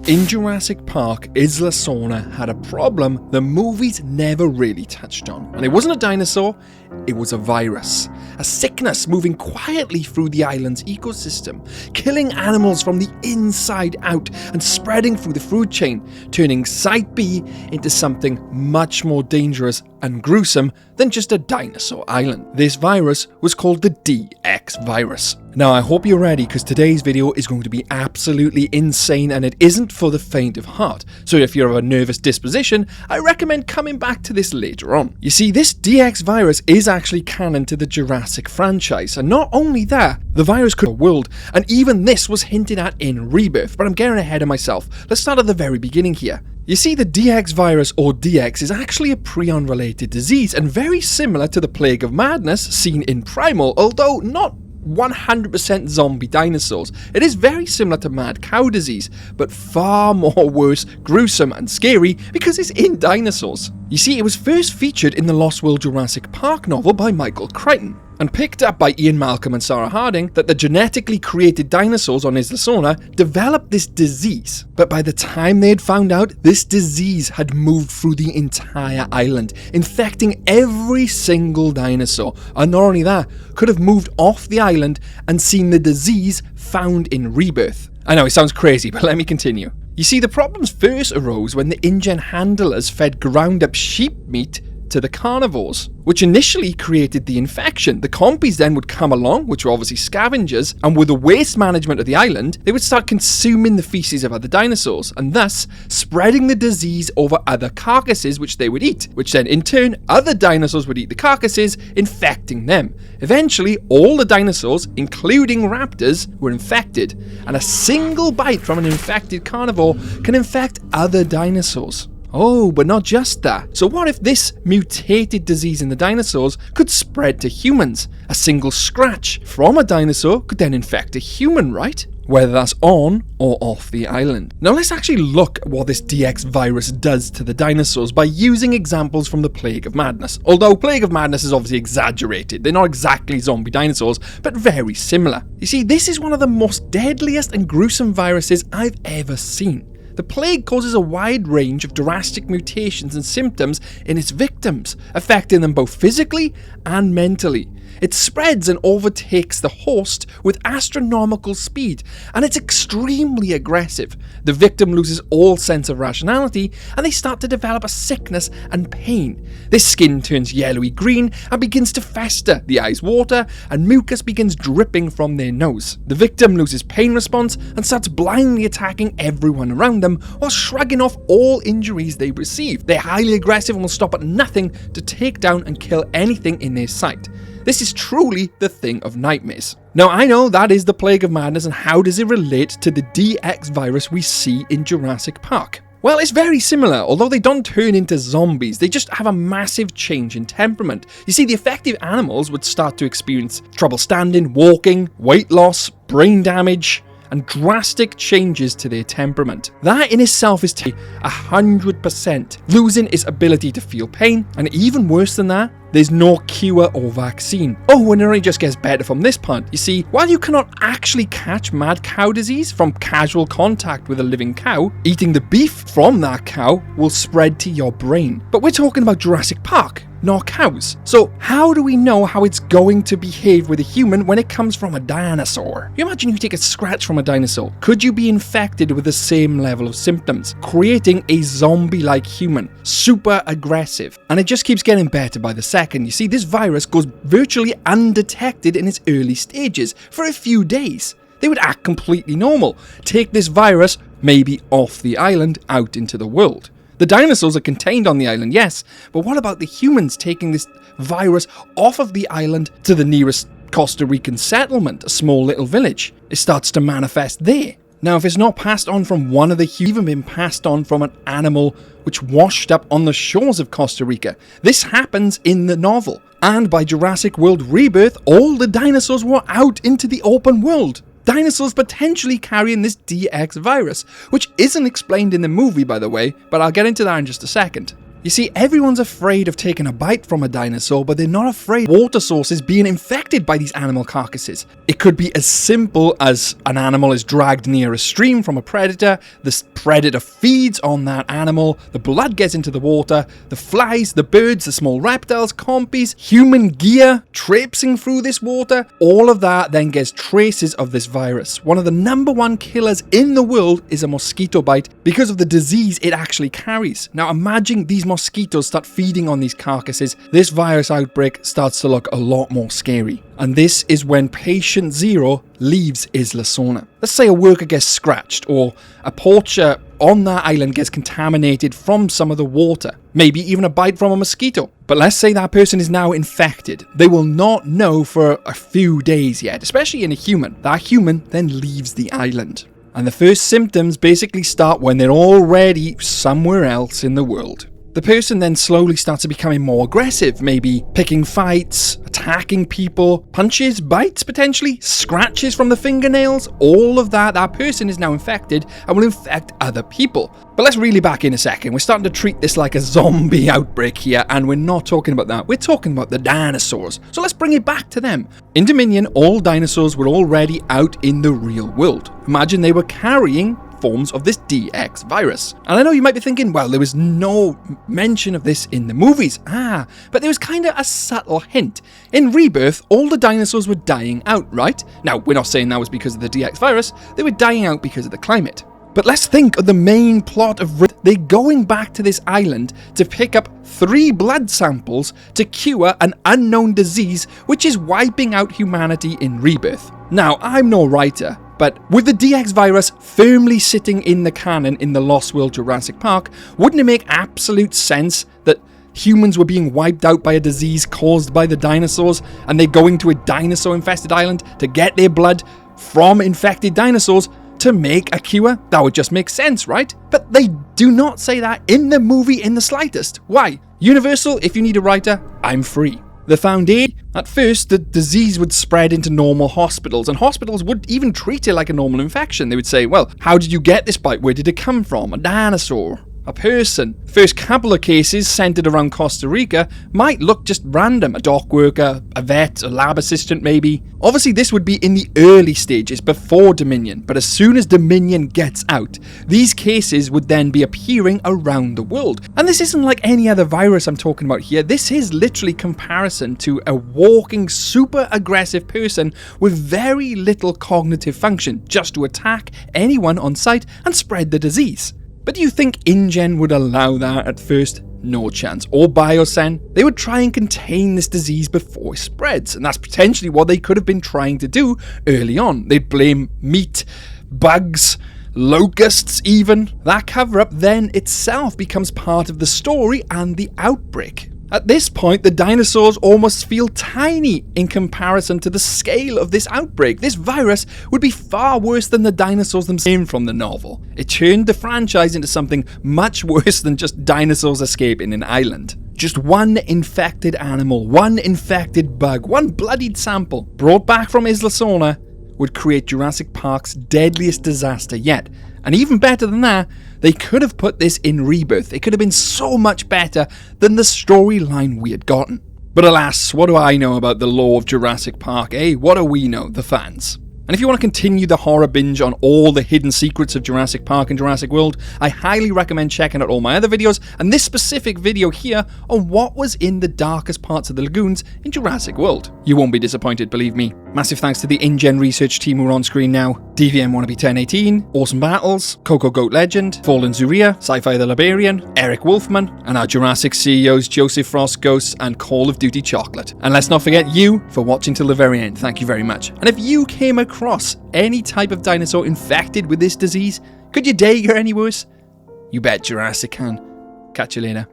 In Jurassic Park, Isla Sorna had a problem the movies never really touched on. And it wasn't a dinosaur, it was a virus. A sickness moving quietly through the island's ecosystem, killing animals from the inside out and spreading through the food chain, turning Site B into something much more dangerous and gruesome than just a dinosaur island. This virus was called the DX virus. Now I hope you're ready, because today's video is going to be absolutely insane and it isn't for the faint of heart. So if you're of a nervous disposition, I recommend coming back to this later on. You see, this DX virus is actually canon to the Jurassic franchise, and not only that, the virus could have world, and even this was hinted at in Rebirth, but I'm getting ahead of myself. Let's start at the very beginning here. You see, the DX virus, or DX, is actually a prion-related disease and very similar to the Plague of Madness seen in Primal, although not 100% zombie dinosaurs. It is very similar to mad cow disease, but far more worse, gruesome and scary because it's in dinosaurs. You see, it was first featured in the Lost World Jurassic Park novel by Michael Crichton, and picked up by Ian Malcolm and Sarah Harding, that the genetically created dinosaurs on Isla Sorna developed this disease. But by the time they had found out, this disease had moved through the entire island, infecting every single dinosaur. And not only that, could have moved off the island and seen the disease found in Rebirth. I know it sounds crazy, but let me continue. You see, the problems first arose when the InGen handlers fed ground up sheep meat to the carnivores, which initially created the infection. The compies then would come along, which were obviously scavengers, and with the waste management of the island, they would start consuming the feces of other dinosaurs, and thus spreading the disease over other carcasses which they would eat, which then in turn, other dinosaurs would eat the carcasses, infecting them. Eventually, all the dinosaurs, including raptors, were infected, and a single bite from an infected carnivore can infect other dinosaurs. Oh, but not just that. So what if this mutated disease in the dinosaurs could spread to humans? A single scratch from a dinosaur could then infect a human, right? Whether that's on or off the island. Now let's actually look at what this DX virus does to the dinosaurs by using examples from the Plague of Madness. Although Plague of Madness is obviously exaggerated. They're not exactly zombie dinosaurs, but very similar. You see, this is one of the most deadliest and gruesome viruses I've ever seen. The plague causes a wide range of drastic mutations and symptoms in its victims, affecting them both physically and mentally. It spreads and overtakes the host with astronomical speed, and it's extremely aggressive. The victim loses all sense of rationality, and they start to develop a sickness and pain. Their skin turns yellowy green and begins to fester, the eyes water, and mucus begins dripping from their nose. The victim loses pain response and starts blindly attacking everyone around them while shrugging off all injuries they receive. They're highly aggressive and will stop at nothing to take down and kill anything in their sight. This is truly the thing of nightmares. Now I know that is the Plague of Madness, and how does it relate to the DX virus we see in Jurassic Park? Well, it's very similar, although they don't turn into zombies, they just have a massive change in temperament. You see, the affected animals would start to experience trouble standing, walking, weight loss, brain damage, and drastic changes to their temperament. That in itself is 100%, losing its ability to feel pain, and even worse than that, there's no cure or vaccine. Oh, and it only just gets better from this point. You see, while you cannot actually catch mad cow disease from casual contact with a living cow, eating the beef from that cow will spread to your brain. But we're talking about Jurassic Park, not cows. So how do we know how it's going to behave with a human when it comes from a dinosaur? You imagine you take a scratch from a dinosaur. Could you be infected with the same level of symptoms, creating a zombie-like human, super aggressive? And it just keeps getting better by the second. You see, this virus goes virtually undetected in its early stages for a few days. They would act completely normal. Take this virus, maybe off the island, out into the world. The dinosaurs are contained on the island, yes, but what about the humans taking this virus off of the island to the nearest Costa Rican settlement, a small little village? It starts to manifest there. Now, if it's not passed on from one of the humans, even been passed on from an animal which washed up on the shores of Costa Rica. This happens in the novel. And by Jurassic World Rebirth, all the dinosaurs were out into the open world. Dinosaurs potentially carrying this DX virus, which isn't explained in the movie, by the way, but I'll get into that in just a second. You see, everyone's afraid of taking a bite from a dinosaur, but they're not afraid of water sources being infected by these animal carcasses. It could be as simple as an animal is dragged near a stream from a predator, the predator feeds on that animal, the blood gets into the water, the flies, the birds, the small reptiles, compies, human gear traipsing through this water, all of that then gets traces of this virus. One of the #1 killers in the world is a mosquito bite because of the disease it actually carries. Now imagine these mosquitoes start feeding on these carcasses, this virus outbreak starts to look a lot more scary. And this is when patient 0 leaves Isla Sorna. Let's say a worker gets scratched, or a poacher on that island gets contaminated from some of the water, maybe even a bite from a mosquito. But let's say that person is now infected. They will not know for a few days yet, especially in a human. That human then leaves the island. And the first symptoms basically start when they're already somewhere else in the world. The person then slowly starts to becoming more aggressive, maybe picking fights, attacking people, punches, bites potentially, scratches from the fingernails, all of that. That person is now infected and will infect other people. But let's reel it back in a second. We're starting to treat this like a zombie outbreak here, and we're not talking about that. We're talking about the dinosaurs. So let's bring it back to them. In Dominion, all dinosaurs were already out in the real world. Imagine they were carrying forms of this DX virus. And I know you might be thinking, well, there was no mention of this in the movies. But there was kind of a subtle hint. In Rebirth, all the dinosaurs were dying out, right? Now, we're not saying that was because of the DX virus. They were dying out because of the climate. But let's think of the main plot of Rebirth. They're going back to this island to pick up 3 blood samples to cure an unknown disease which is wiping out humanity in Rebirth. Now, I'm no writer, but with the DX virus firmly sitting in the canon in the Lost World Jurassic Park, wouldn't it make absolute sense that humans were being wiped out by a disease caused by the dinosaurs, and they're going to a dinosaur-infested island to get their blood from infected dinosaurs to make a cure? That would just make sense, right? But they do not say that in the movie in the slightest. Why? Universal, if you need a writer, I'm free. The Foundation, at first, the disease would spread into normal hospitals, and hospitals would even treat it like a normal infection. They would say, well, how did you get this bite? Where did it come from? A dinosaur? A person? First couple of cases centered around Costa Rica might look just random. A dock worker, a vet, a lab assistant maybe. Obviously this would be in the early stages before Dominion, but as soon as Dominion gets out, these cases would then be appearing around the world. And this isn't like any other virus I'm talking about here. This is literally comparison to a walking super aggressive person with very little cognitive function, just to attack anyone on sight and spread the disease. But do you think InGen would allow that at first? No chance. Or Biocen? They would try and contain this disease before it spreads, and that's potentially what they could have been trying to do early on. They'd blame meat, bugs, locusts even. That cover-up then itself becomes part of the story and the outbreak. At this point, the dinosaurs almost feel tiny in comparison to the scale of this outbreak. This virus would be far worse than the dinosaurs themselves from the novel. It turned the franchise into something much worse than just dinosaurs escaping an island. Just one infected animal, one infected bug, one bloodied sample brought back from Isla Sorna would create Jurassic Park's deadliest disaster yet. And even better than that, they could have put this in Rebirth. It could have been so much better than the storyline we had gotten. But alas, what do I know about the lore of Jurassic Park, eh? What do we know, the fans? And if you want to continue the horror binge on all the hidden secrets of Jurassic Park and Jurassic World, I highly recommend checking out all my other videos, and this specific video here on what was in the darkest parts of the lagoons in Jurassic World. You won't be disappointed, believe me. Massive thanks to the InGen research team who are on screen now. DVM Wannabe 1018, Awesome Battles, Coco Goat Legend, Fallen Zuria, Sci-Fi the Liberian, Eric Wolfman, and our Jurassic CEOs Joseph Frost Ghosts and Call of Duty Chocolate. And let's not forget you for watching till the very end. Thank you very much. And if you came across any type of dinosaur infected with this disease, could your day get any worse? You bet Jurassic can. Catch you later.